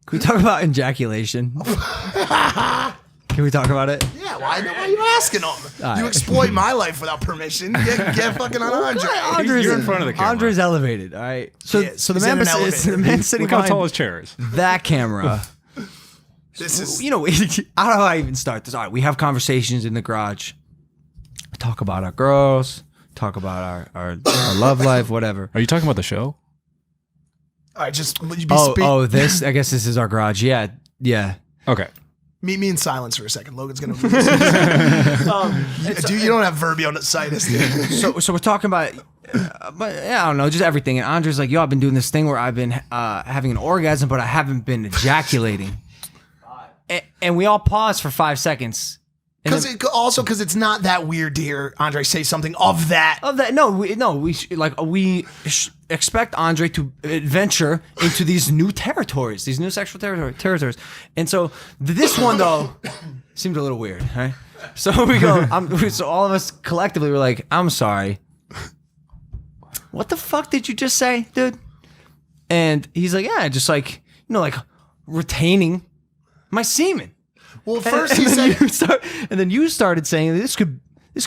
Can we talk about ejaculation? Can we talk about it? Yeah, why are you asking them? Right. You exploit my life without permission. Get fucking on Andre. You're in front of the camera. Andre's elevated, all right? So, Yeah, so the he's man, in an elevator. the man sitting Look how behind tall his chair is. that camera. This is You know, I don't know how I even start this. All right, we have conversations in the garage. Talk about our girls. Talk about our love life, whatever. Are you talking about the show? all right. Just would you Oh, this. I guess this is our garage. Yeah. Okay. meet me in silence for a second. Logan's gonna. Dude, you don't have verbionitis. So we're talking about, but yeah, I don't know, just everything. And Andre's like, yo, I've been doing this thing where I've been having an orgasm, but I haven't been ejaculating. And we all pause for 5 seconds. Because it's not that weird to hear Andre say something of that. We expect Andre to adventure into these new territories, these new sexual territories. And so this one though seemed a little weird, right? So we go. So all of us collectively were like, "I'm sorry. What the fuck did you just say, dude?" And he's like, "Yeah, just like like retaining my semen." Well, first he said, and then you started saying this could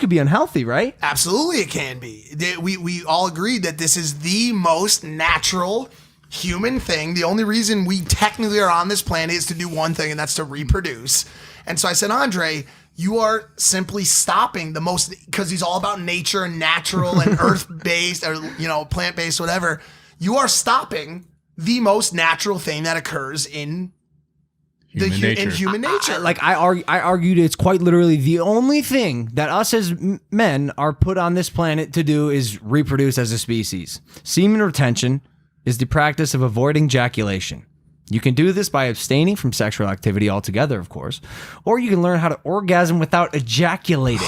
be unhealthy, right? absolutely it can be. We all agreed that this is the most natural human thing. The only reason we technically are on this planet is to do one thing, and that's to reproduce. And so I said, Andre, you are simply stopping the most, because he's all about nature and natural and earth-based or plant-based, whatever. You are stopping the most natural thing that occurs in human nature. I argued it's quite literally the only thing that us as men are put on this planet to do is reproduce as a species. Semen retention is the practice of avoiding ejaculation. You can do this by abstaining from sexual activity altogether, of course, or you can learn how to orgasm without ejaculating.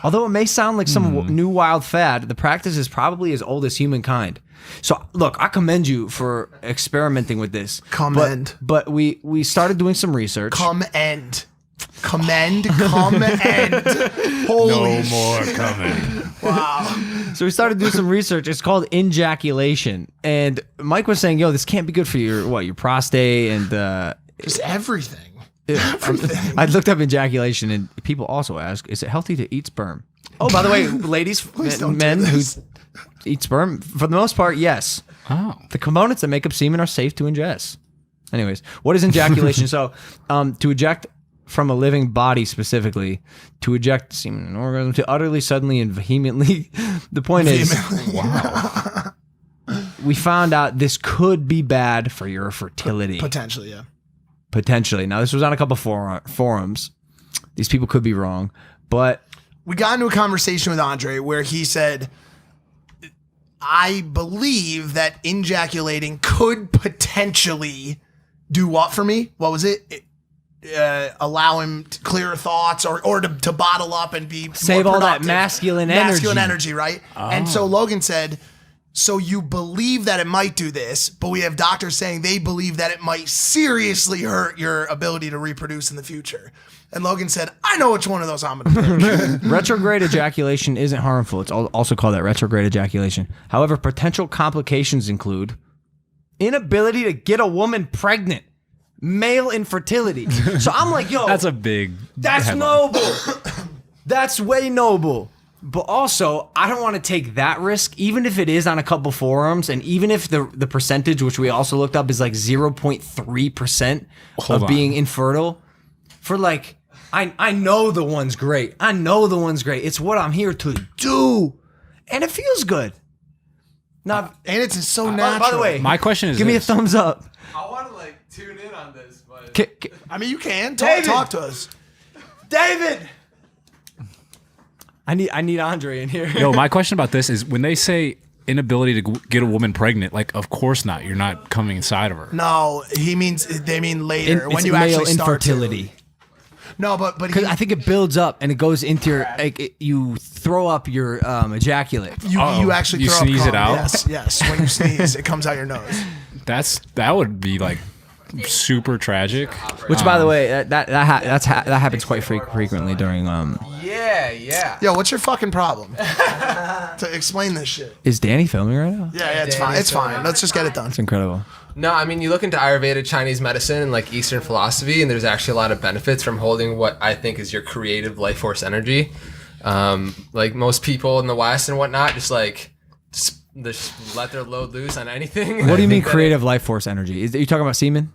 Although it may sound like some new wild fad, the practice is probably as old as humankind. So look, I commend you for experimenting with this. But we started doing some research. Commend. Holy No more coming. wow. So we started doing some research. It's called Injaculation. And Mike was saying, yo, this can't be good for your prostate and Just everything. I looked up ejaculation, and people also ask, is it healthy to eat sperm? Oh, by the way, ladies, men who eat sperm, for the most part, yes. Oh. The components that make up semen are safe to ingest. Anyways, what is ejaculation? So, to eject from a living body specifically, to eject semen in an orgasm, to utterly, suddenly, and vehemently. The point is, wow. We found out this could be bad for your fertility. Potentially, yeah. Potentially. Now, this was on a couple forums. These people could be wrong, but We got into a conversation with Andre where he said, I believe that injaculating could potentially do what for me? What was it? Allow him to clear thoughts or to bottle up and be save more all that productive. masculine energy. Masculine energy, right? Oh. And so Logan said, so you believe that it might do this, but we have doctors saying they believe that it might seriously hurt your ability to reproduce in the future. And Logan said, I know which one of those I'm going to pick. Retrograde ejaculation isn't harmful. It's also called that, retrograde ejaculation. However, potential complications include inability to get a woman pregnant, male infertility. So I'm like, yo, That's a big that's headline. noble. That's way noble. But also, I don't want to take that risk, even if it is on a couple forums, and even if the percentage, which we also looked up, is like 0.3% of being infertile. For like, I know the one's great. I know the one's great. It's what I'm here to do. And it feels good. Now, And it's so natural. by the way, My question is give me a this. thumbs up. I want to tune in on this, but I mean, you can. David! Talk to us. David! I need Andre in here. Yo, my question about this is when they say inability to get a woman pregnant, like, of course not. You're not coming inside of her. No, they mean later when it's you male actually start to. infertility. No, but Because I think it builds up and it goes into your, you throw up your ejaculate. you actually You throw sneeze up it cum. out? Yes. When you sneeze, it comes out your nose. That would be like super tragic. Which, by the way, that happens quite frequently during. yeah. Yo, what's your fucking problem? To explain this shit. Is Danny filming right now? Yeah, it's fine. It's fine. Let's just get it done. It's incredible. No, I mean, you look into Ayurveda, Chinese medicine, and like Eastern philosophy, and there's actually a lot of benefits from holding what I think is your creative life force energy. Like most people in the West and whatnot, just let their load loose on anything. What do you mean creative life force energy? Are you talking about semen?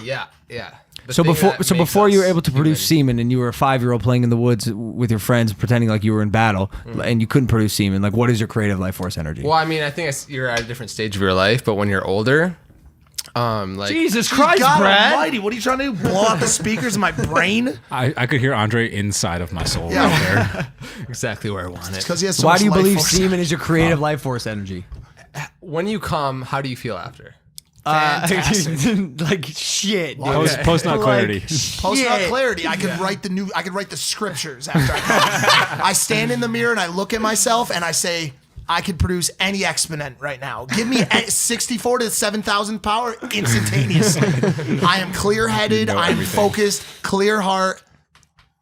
Yeah, yeah. The So thing before that so makes before you were us able to produce human. semen and you were a 5-year-old playing in the woods with your friends pretending like you were in battle and you couldn't produce semen, like what is your creative life force energy? Well, I mean, I think you're at a different stage of your life, but when you're older, like Jesus Good Christ, God Brad. Almighty, what are you trying to do? Blow out the speakers in my brain? I could hear Andre inside of my soul Yeah. right there. exactly where I want it. Because he has so Why much do you life believe force. semen is your creative life force energy? When you come, how do you feel after? Like shit, dude. Post nut clarity. Post nut clarity. I could write the scriptures after I come. I stand in the mirror and I look at myself and I say, I could produce any exponent right now. Give me 64 to 7,000 power instantaneously. I am clear-headed. You know I'm everything. focused, clear heart,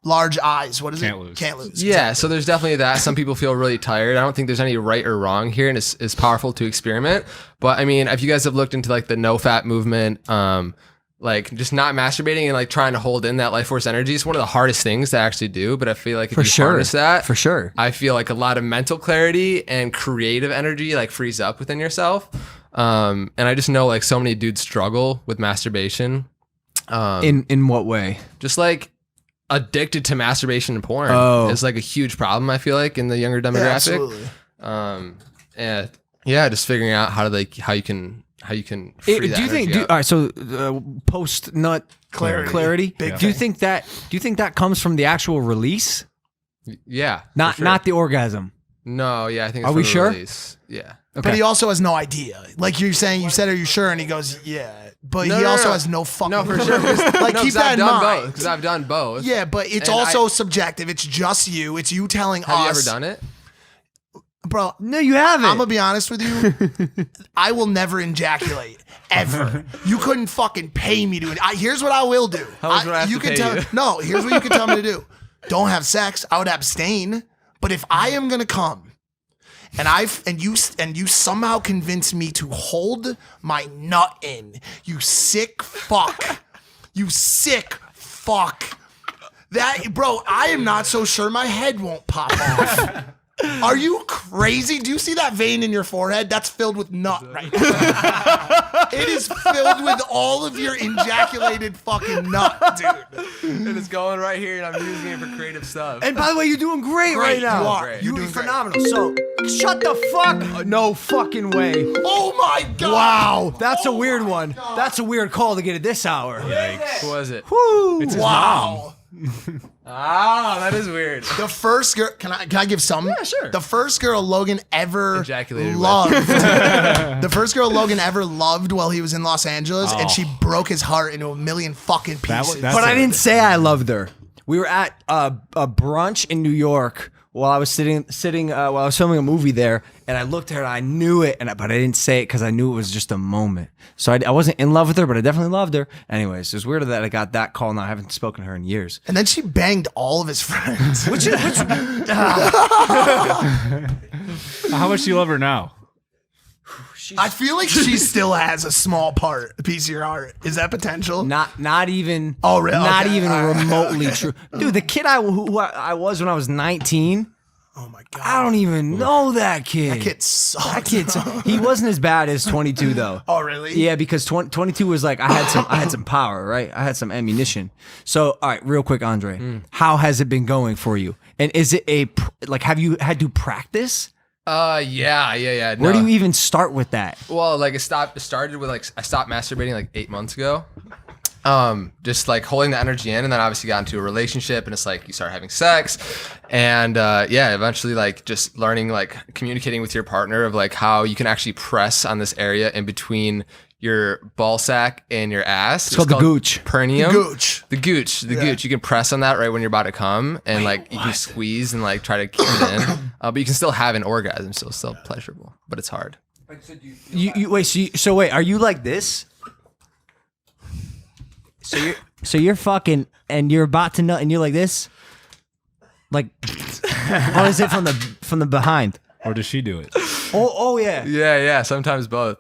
large eyes. What is Can't it? lose. Can't lose. Yeah, so there's definitely that. Some people feel really tired. I don't think there's any right or wrong here, and it's powerful to experiment. But I mean, if you guys have looked into like the no fat movement, like just not masturbating and like trying to hold in that life force energy, it's one of the hardest things to actually do. But I feel like if you harness that, For sure. I feel like a lot of mental clarity and creative energy like frees up within yourself. And I just know like so many dudes struggle with masturbation. In what way? Just like addicted to masturbation and porn is like a huge problem. I feel like in the younger Yeah, demographic. absolutely. And yeah, just figuring out how you can free that do you think? energy up. All right, so post nut clarity. Big Do you thing. think that comes from the actual release, Yeah, not for sure. not the orgasm? No, yeah, I think. It's Are we from the sure? Release. Yeah. But he also has no idea. Like you're saying, you said, are you sure? And he goes, yeah. But he also has no fucking No, for sure. Like, keep that in mind. Because I've done both. Yeah, but it's And also subjective. It's just you. It's you telling Have you ever us. done it? Bro, No, you haven't. I'm going to be honest with you. I will never ejaculate. Ever. You couldn't fucking pay me to it. Here's what I will do. How much would I have you to can pay tell you? No, here's what you can tell me to do. Don't have sex. I would abstain. But if I am going to come and you somehow convince me to hold my nut in, you sick fuck. You sick fuck. That, bro, I am not so sure my head won't pop off. Are you crazy? Do you see that vein in your forehead? That's filled with nut right now. It is filled with all of your ejaculated fucking nut, dude. And it's going right here, and I'm using it for creative stuff. And by the way, you're doing great right now. You are. Great. You're You're doing great. phenomenal. So shut the fuck. No fucking way. Oh my god. Wow, that's a weird one. That's a weird call to get at this hour. Who was it? Woo. It's his Wow. Ah, that is weird. The first girl, can I give some? Yeah, sure. The first girl Logan ever Ejaculated with. loved. The first girl Logan ever loved while he was in Los Angeles, and she broke his heart into a million fucking pieces. that's But I a- didn't say I loved her. We were at a brunch in New York while I was sitting while I was filming a movie there, and I looked at her and I knew it, but I didn't say it because I knew it was just a moment. So I wasn't in love with her, but I definitely loved her. Anyways, it was weird that I got that call and I haven't spoken to her in years. And then she banged all of his friends. How much do you love her now? I feel like she still has a small piece of your heart. Is that potential? Not even. Oh, really? Not Okay. even All right. remotely true, dude. The kid who I was when I was 19. Oh my god. I don't even know that kid. That kid sucks. That kid. He wasn't as bad as 22 though. Oh really? Yeah, because 22 was like I had some power, right? I had some ammunition. So, all right, real quick, Andre, how has it been going for you? And is it have you had to practice? Yeah. Where No. do you even start with that? Well, like it started with like I stopped masturbating like 8 months ago. Just like holding the energy in, and then obviously got into a relationship, and it's like you start having sex, and eventually like just learning like communicating with your partner of like how you can actually press on this area in between your ball sack and your ass. It's called the gooch. Perineum. Gooch. The gooch. You can press on that right when you're about to come, and like you can squeeze and like try to keep it in, but you can still have an orgasm, so it's still pleasurable, but it's hard. You wait. So wait, are you like this? So you're fucking and you're about to nut and you're like this, like, or is it from the behind? Or does she do it? Oh yeah. Yeah. Sometimes both.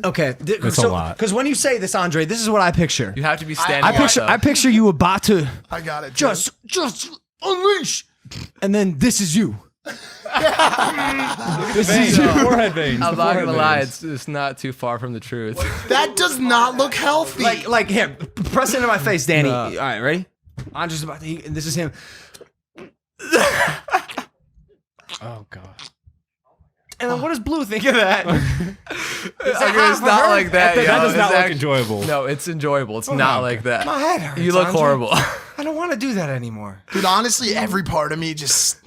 Okay, That's a lot. Because when you say this, Andre, this is what I picture. You have to be standing. I picture you about to I got it. just unleash, and then this is you. This is forehead veins. I'm not gonna lie, it's not too far from the truth. That does not look healthy. Like here, press into my face, Danny. All right, ready? Andre's about to, and this is him. Oh god. And then what does Blue think of that? It's not like that. That yo. does not It's look enjoyable. No, it's enjoyable. It's not like that. My head hurts. You look Andre. horrible. I don't want to do that anymore. Dude, honestly, every part of me just,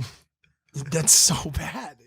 that's so bad.